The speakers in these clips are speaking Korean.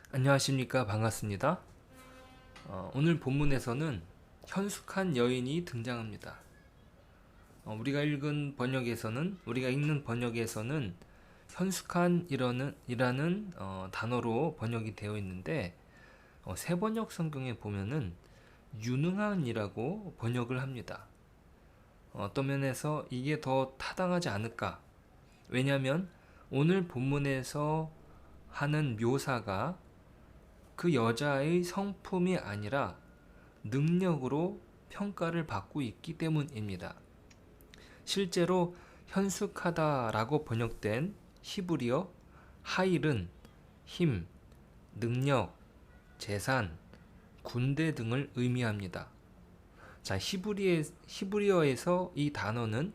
안녕하십니까. 반갑습니다. 오늘 본문에서는 현숙한 여인이 등장합니다. 우리가 읽는 번역에서는 현숙한 이라는 단어로 번역이 되어 있는데, 새 번역 성경에 보면은 유능한이라고 번역을 합니다. 어떤 면에서 이게 더 타당하지 않을까? 왜냐하면 오늘 본문에서 하는 묘사가 그 여자의 성품이 아니라 능력으로 평가를 받고 있기 때문입니다. 실제로 현숙하다라고 번역된 히브리어 하일은 힘, 능력, 재산, 군대 등을 의미합니다. 자, 히브리어에서 이 단어는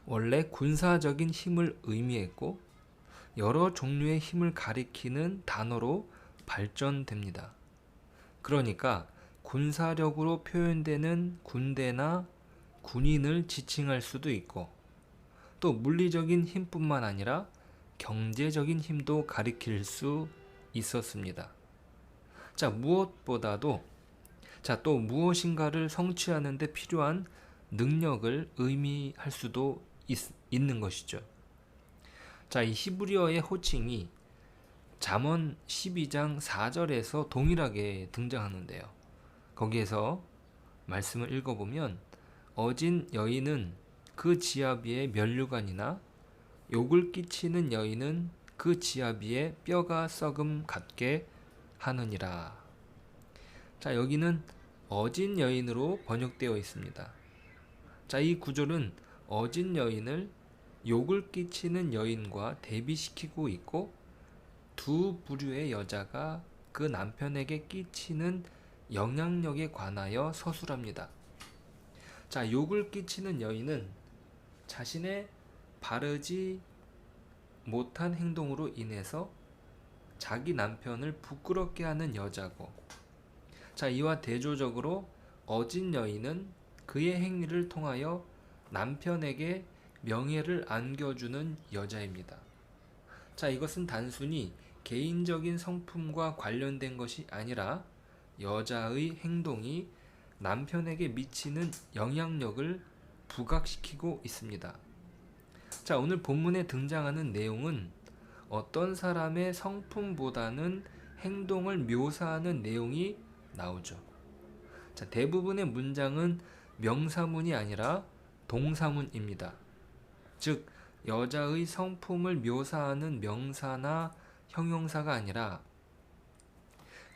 원래 군사적인 힘을 의미했고 여러 종류의 힘을 가리키는 단어로 발전됩니다. 그러니까 군사력으로 표현되는 군대나 군인을 지칭할 수도 있고, 또 물리적인 힘뿐만 아니라 경제적인 힘도 가리킬 수 있었습니다. 자, 또 무엇인가를 성취하는 데 필요한 능력을 의미할 수도 있는 것이죠. 자, 이 히브리어의 호칭이 잠언 12장 4절에서 동일하게 등장하는데요. 거기에서 말씀을 읽어보면 어진 여인은 그 지압 위에 면류관이나 욕을 끼치는 여인은 그 지압 위에 뼈가 썩음 같게 하느니라. 자, 여기는 어진 여인으로 번역되어 있습니다. 자, 이 구절은 어진 여인을 욕을 끼치는 여인과 대비시키고 있고, 두 부류의 여자가 그 남편에게 끼치는 영향력에 관하여 서술합니다. 자, 욕을 끼치는 여인은 자신의 바르지 못한 행동으로 인해서 자기 남편을 부끄럽게 하는 여자고, 자, 이와 대조적으로 어진 여인은 그의 행위를 통하여 남편에게 명예를 안겨주는 여자입니다. 자, 이것은 단순히 개인적인 성품과 관련된 것이 아니라 여자의 행동이 남편에게 미치는 영향력을 부각시키고 있습니다. 자, 오늘 본문에 등장하는 내용은 어떤 사람의 성품보다는 행동을 묘사하는 내용이 나오죠. 자, 대부분의 문장은 명사문이 아니라 동사문입니다. 즉, 여자의 성품을 묘사하는 명사나 형용사가 아니라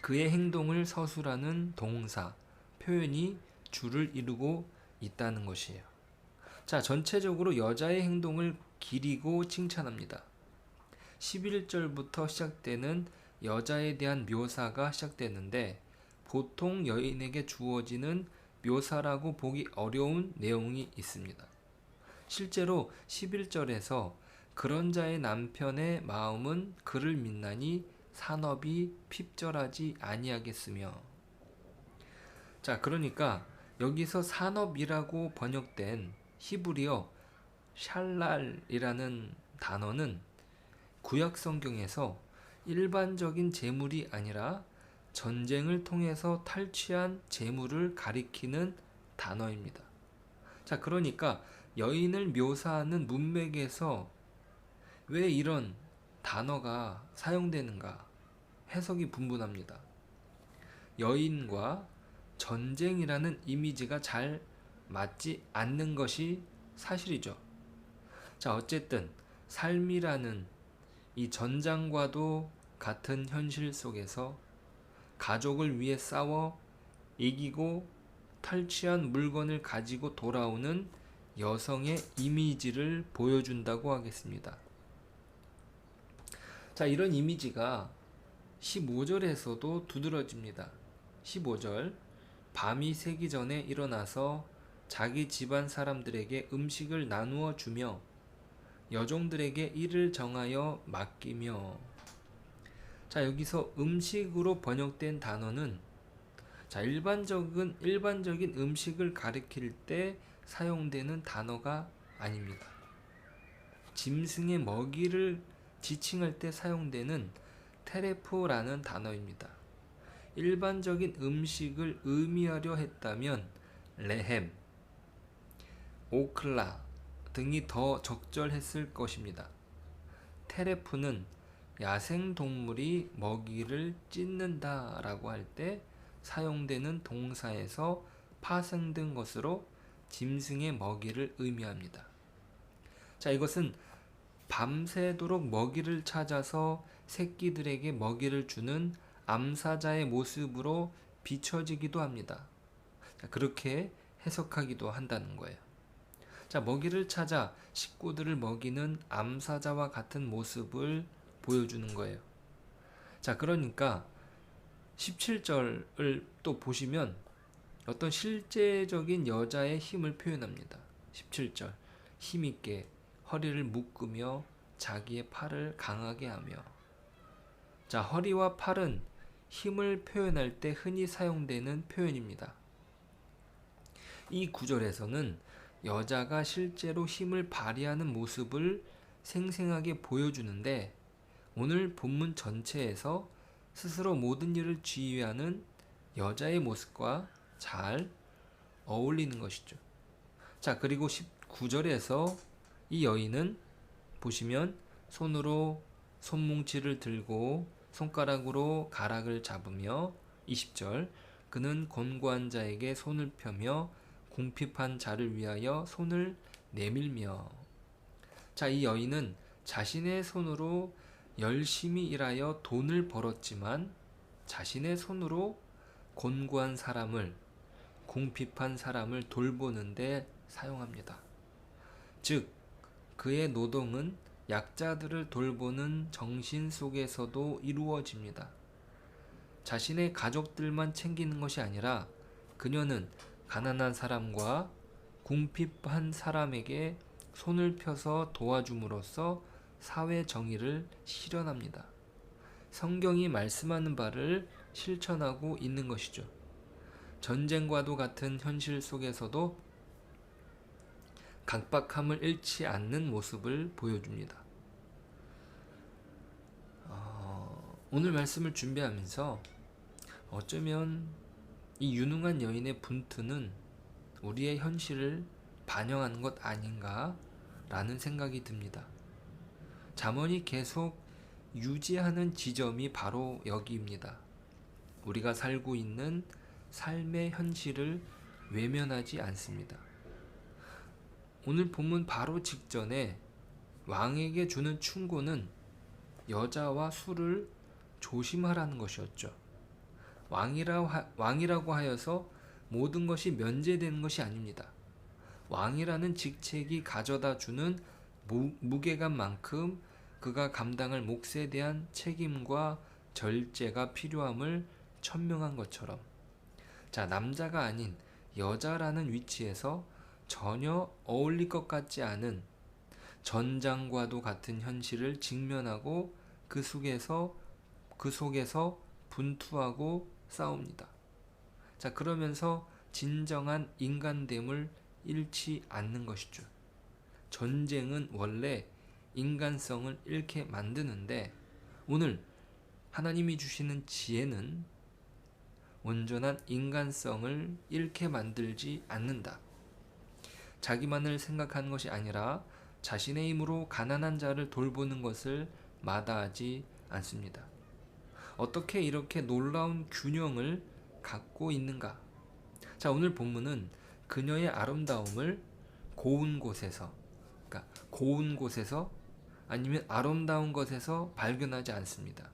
그의 행동을 서술하는 동사, 표현이 주를 이루고 있다는 것이에요. 자, 전체적으로 여자의 행동을 기리고 칭찬합니다. 11절부터 시작되는 여자에 대한 묘사가 시작되는데, 보통 여인에게 주어지는 묘사라고 보기 어려운 내용이 있습니다. 실제로 11절에서 그런 자의 남편의 마음은 그를 믿나니 산업이 핍절하지 아니하겠으며, 자, 그러니까 여기서 산업이라고 번역된 히브리어 샬랄이라는 단어는 구약 성경에서 일반적인 재물이 아니라 전쟁을 통해서 탈취한 재물을 가리키는 단어입니다. 자, 그러니까 여인을 묘사하는 문맥에서 왜 이런 단어가 사용되는가 해석이 분분합니다. 여인과 전쟁이라는 이미지가 잘 맞지 않는 것이 사실이죠. 자, 어쨌든 삶이라는 이 전장과도 같은 현실 속에서 가족을 위해 싸워 이기고 탈취한 물건을 가지고 돌아오는 여성의 이미지를 보여준다고 하겠습니다. 자, 이런 이미지가 15절에서도 두드러집니다. 15절, 밤이 새기 전에 일어나서 자기 집안 사람들에게 음식을 나누어 주며 여종들에게 일을 정하여 맡기며. 자, 여기서 음식으로 번역된 단어는 자, 일반적인 음식을 가리킬 때 사용되는 단어가 아닙니다. 짐승의 먹이를 지칭할 때 사용되는 테레프라는 단어입니다. 일반적인 음식을 의미하려 했다면 레헴, 오클라 등이 더 적절했을 것입니다. 테레프는 야생동물이 먹이를 찢는다 라고 할 때 사용되는 동사에서 파생된 것으로 짐승의 먹이를 의미합니다. 자, 이것은 밤새도록 먹이를 찾아서 새끼들에게 먹이를 주는 암사자의 모습으로 비춰지기도 합니다. 자, 그렇게 해석하기도 한다는 거예요. 자, 먹이를 찾아 식구들을 먹이는 암사자와 같은 모습을 보여주는 거예요. 자, 그러니까 17절을 또 보시면 어떤 실제적인 여자의 힘을 표현합니다. 17절, 힘있게 허리를 묶으며 자기의 팔을 강하게 하며. 자, 허리와 팔은 힘을 표현할 때 흔히 사용되는 표현입니다. 이 구절에서는 여자가 실제로 힘을 발휘하는 모습을 생생하게 보여주는데, 오늘 본문 전체에서 스스로 모든 일을 지휘하는 여자의 모습과 잘 어울리는 것이죠. 자, 그리고 19절에서 이 여인은 보시면 손으로 손뭉치를 들고 손가락으로 가락을 잡으며, 20절, 그는 곤고한 자에게 손을 펴며 궁핍한 자를 위하여 손을 내밀며. 자, 이 여인은 자신의 손으로 열심히 일하여 돈을 벌었지만 자신의 손으로 곤고한 사람을, 궁핍한 사람을 돌보는데 사용합니다. 즉, 그의 노동은 약자들을 돌보는 정신 속에서도 이루어집니다. 자신의 가족들만 챙기는 것이 아니라 그녀는 가난한 사람과 궁핍한 사람에게 손을 펴서 도와줌으로써 사회 정의를 실현합니다. 성경이 말씀하는 바를 실천하고 있는 것이죠. 전쟁과도 같은 현실 속에서도 각박함을 잃지 않는 모습을 보여줍니다. 오늘 말씀을 준비하면서 어쩌면 이 유능한 여인의 분투는 우리의 현실을 반영하는 것 아닌가 라는 생각이 듭니다. 잠언이 계속 유지하는 지점이 바로 여기입니다. 우리가 살고 있는 삶의 현실을 외면하지 않습니다. 오늘 본문 바로 직전에 왕에게 주는 충고는 여자와 술을 조심하라는 것이었죠. 왕이라고 하여서 모든 것이 면제되는 것이 아닙니다. 왕이라는 직책이 가져다 주는 무게감만큼 그가 감당할 몫에 대한 책임과 절제가 필요함을 천명한 것처럼, 자, 남자가 아닌 여자라는 위치에서 전혀 어울릴 것 같지 않은 전장과도 같은 현실을 직면하고 그 속에서 분투하고 싸웁니다. 자, 그러면서 진정한 인간됨을 잃지 않는 것이죠. 전쟁은 원래 인간성을 잃게 만드는데, 오늘 하나님이 주시는 지혜는 온전한 인간성을 잃게 만들지 않는다. 자기만을 생각하는 것이 아니라 자신의 힘으로 가난한 자를 돌보는 것을 마다하지 않습니다. 어떻게 이렇게 놀라운 균형을 갖고 있는가? 자, 오늘 본문은 그녀의 아름다움을 고운 곳에서, 그러니까 고운 곳에서 아니면 아름다운 것에서 발견하지 않습니다.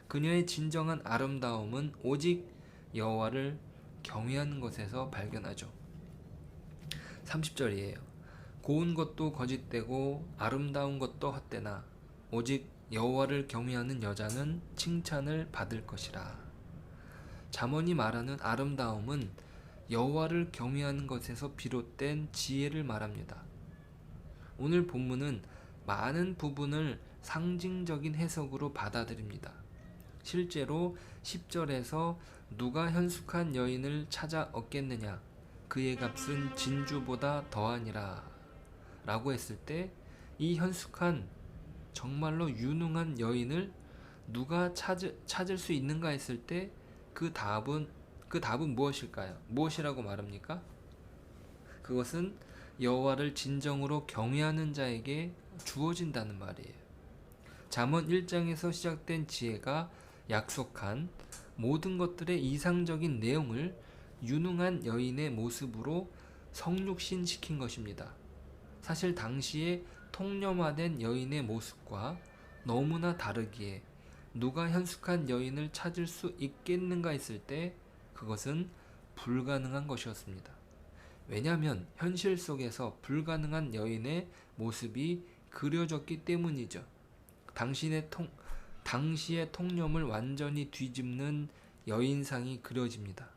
그녀의 진정한 아름다움은 오직 여호와를 경외하는 것에서 발견하죠. 30절이에요. 고운 것도 거짓되고 아름다운 것도 헛되나 오직 여호와를 경외하는 여자는 칭찬을 받을 것이라. 잠언이 말하는 아름다움은 여호와를 경외하는 것에서 비롯된 지혜를 말합니다. 오늘 본문은 많은 부분을 상징적인 해석으로 받아들입니다. 실제로 10절에서 누가 현숙한 여인을 찾아 얻겠느냐, 그의 값은 진주보다 더하니라 라고 했을 때, 이 현숙한 정말로 유능한 여인을 누가 찾을 수 있는가 했을 때 그 답은 무엇일까요? 무엇이라고 말합니까? 그것은 여호와를 진정으로 경외하는 자에게 주어진다는 말이에요. 잠언 1장에서 시작된 지혜가 약속한 모든 것들의 이상적인 내용을 유능한 여인의 모습으로 성육신시킨 것입니다. 사실 당시에 통념화된 여인의 모습과 너무나 다르기에 누가 현숙한 여인을 찾을 수 있겠는가 했을 때 그것은 불가능한 것이었습니다. 왜냐하면 현실 속에서 불가능한 여인의 모습이 그려졌기 때문이죠. 당시의 통념을 완전히 뒤집는 여인상이 그려집니다.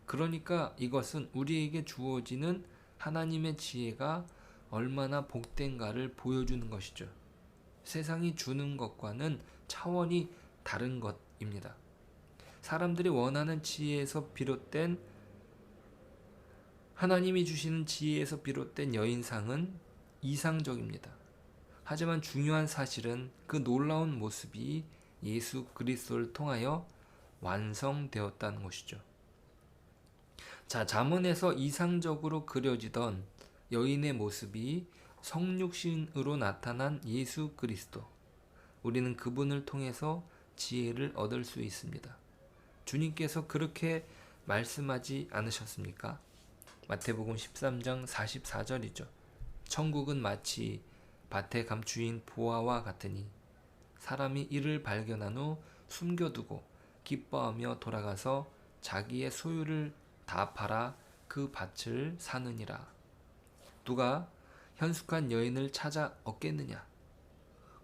그러니까 이것은 우리에게 주어지는 하나님의 지혜가 얼마나 복된가를 보여주는 것이죠. 세상이 주는 것과는 차원이 다른 것입니다. 사람들이 원하는 지혜에서 비롯된 하나님이 주시는 지혜에서 비롯된 여인상은 이상적입니다. 하지만 중요한 사실은 그 놀라운 모습이 예수 그리스도를 통하여 완성되었다는 것이죠. 자, 잠언에서 이상적으로 그려지던 여인의 모습이 성육신으로 나타난 예수 그리스도. 우리는 그분을 통해서 지혜를 얻을 수 있습니다. 주님께서 그렇게 말씀하지 않으셨습니까? 마태복음 13장 44절이죠. 천국은 마치 밭에 감추인 보화와 같으니 사람이 이를 발견한 후 숨겨두고 기뻐하며 돌아가서 자기의 소유를 다 팔아 그 밭을 사느니라. 누가 현숙한 여인을 찾아 얻겠느냐?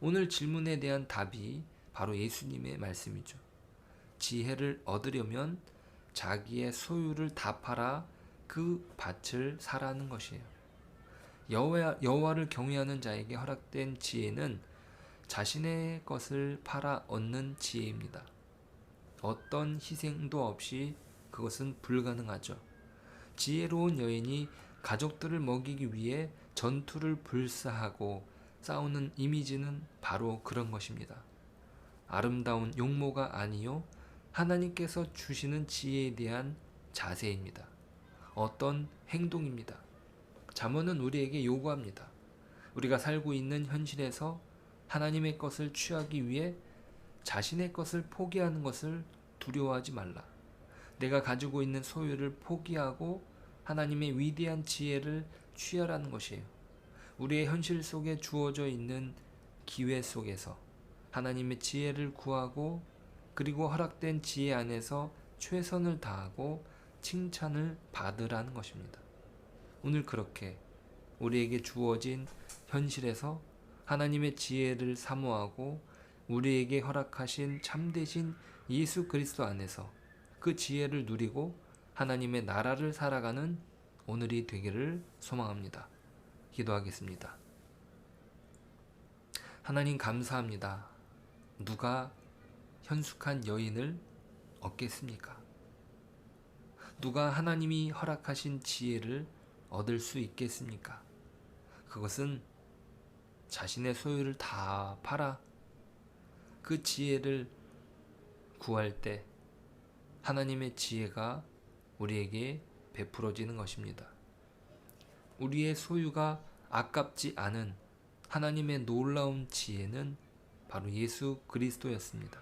오늘 질문에 대한 답이 바로 예수님의 말씀이죠. 지혜를 얻으려면 자기의 소유를 다 팔아 그 밭을 사라는 것이에요. 여호와를 경외하는 자에게 허락된 지혜는 자신의 것을 팔아 얻는 지혜입니다. 어떤 희생도 없이 그것은 불가능하죠. 지혜로운 여인이 가족들을 먹이기 위해 전투를 불사하고 싸우는 이미지는 바로 그런 것입니다. 아름다운 용모가 아니요 하나님께서 주시는 지혜에 대한 자세입니다. 어떤 행동입니다. 잠언은 우리에게 요구합니다. 우리가 살고 있는 현실에서 하나님의 것을 취하기 위해 자신의 것을 포기하는 것을 두려워하지 말라. 내가 가지고 있는 소유를 포기하고 하나님의 위대한 지혜를 취하라는 것이에요. 우리의 현실 속에 주어져 있는 기회 속에서 하나님의 지혜를 구하고 그리고 허락된 지혜 안에서 최선을 다하고 칭찬을 받으라는 것입니다. 오늘 그렇게 우리에게 주어진 현실에서 하나님의 지혜를 사모하고 우리에게 허락하신 참되신 예수 그리스도 안에서 그 지혜를 누리고 하나님의 나라를 살아가는 오늘이 되기를 소망합니다. 기도하겠습니다. 하나님 감사합니다. 누가 현숙한 여인을 얻겠습니까? 누가 하나님이 허락하신 지혜를 얻을 수 있겠습니까? 그것은 자신의 소유를 다 팔아 그 지혜를 구할 때 하나님의 지혜가 우리에게 베풀어지는 것입니다. 우리의 소유가 아깝지 않은 하나님의 놀라운 지혜는 바로 예수 그리스도였습니다.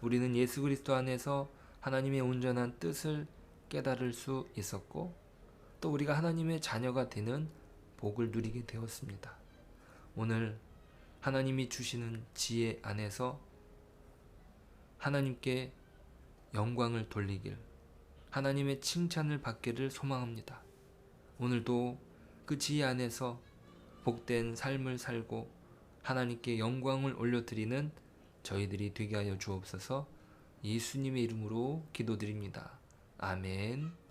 우리는 예수 그리스도 안에서 하나님의 온전한 뜻을 깨달을 수 있었고 또 우리가 하나님의 자녀가 되는 복을 누리게 되었습니다. 오늘 하나님이 주시는 지혜 안에서 하나님께 영광을 돌리길, 하나님의 칭찬을 받기를 소망합니다. 오늘도 그 지혜 안에서 복된 삶을 살고 하나님께 영광을 올려드리는 저희들이 되게 하여 주옵소서. 예수님의 이름으로 기도드립니다. 아멘.